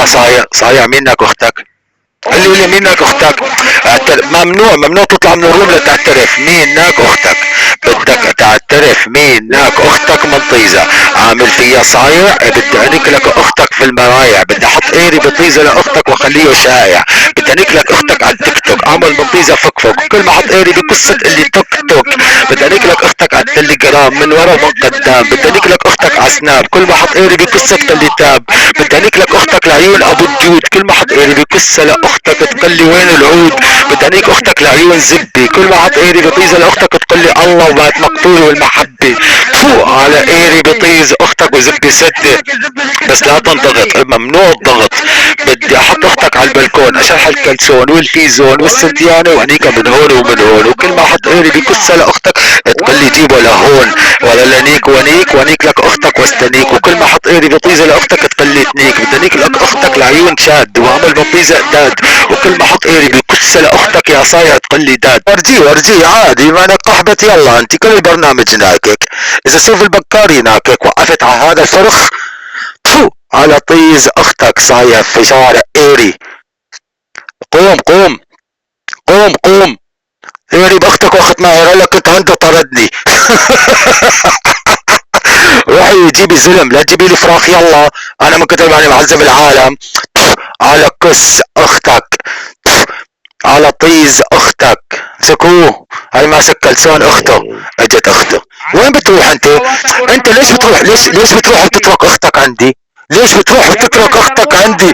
يا صايع مينك اختك؟ قال لي مينك اختك؟ ممنوع تطلع من الروم لتعترف مينك اختك. بدك تعترف مينك اختك منطيزة. عامل فيها صايع. بدي انك لك اختك في المرايع. بدي احط ايري بطيزة لاختك واخليه شائع. بدي انك لك اختك على التيك توك. اعمل بطيزة فك. كل ما احط ايري بقصة اللي توك توك. بدي انك لك اختك على التليجرام من ورا ومن قدام. بدي انك لك اختك على سناب. كل ما احط ايري بقصة اللي تاب. بدي انك لك اختك لعيون ابو الجود. كل ما احط ايري بقصة لاختك تقول لي وين العود. بدي انك اختك لعيون زبي. كل ما احط ايري بطيزة لاختك تقول لي الله وبات مقتول والمحبة. فوق على ايري بطيز اختك وزبي سدة. بس لا تنضغط. ممنوع الضغط. بدي احط اختك على البلكون اشرح الكلسون والفيزون والسديانة وانيكا من هون ومن هون. وكل ما احط ايري بقصة لاختك تقول لي جيبه لهون ولا لنيك وانيك لك اختك واستنيك. وكل ما احط ايري بطيزة لاختك تقول لي تنيك. بدي انيك لك اختك لعيون شاد واعمل بطيزة داد. وكل ما احط ايري بقصة لاختك يا صايع تقول لي داد. ورجيه عادي ما انا قحبت. يلا انت كل البرنامج ناكك. اذا سوف البكاري ناكك وقفت على هذا الفرخ تفو على طيز اختك صايع في شارع ايري. قوم ايري باختك واخت معي لك كنت عنده طردني. روحي جيبي زلم لا تجيبي لي فراخ. يلا انا من كتر ما انا معذب العالم. على كس اختك. على طيز اختك. مسكوه. هاي ماسك كلسون اخته. اجت اخته. وين بتروح انت؟ انت ليش بتروح وتترك اختك عندي؟ ليش بتروح وتترك اختك عندي؟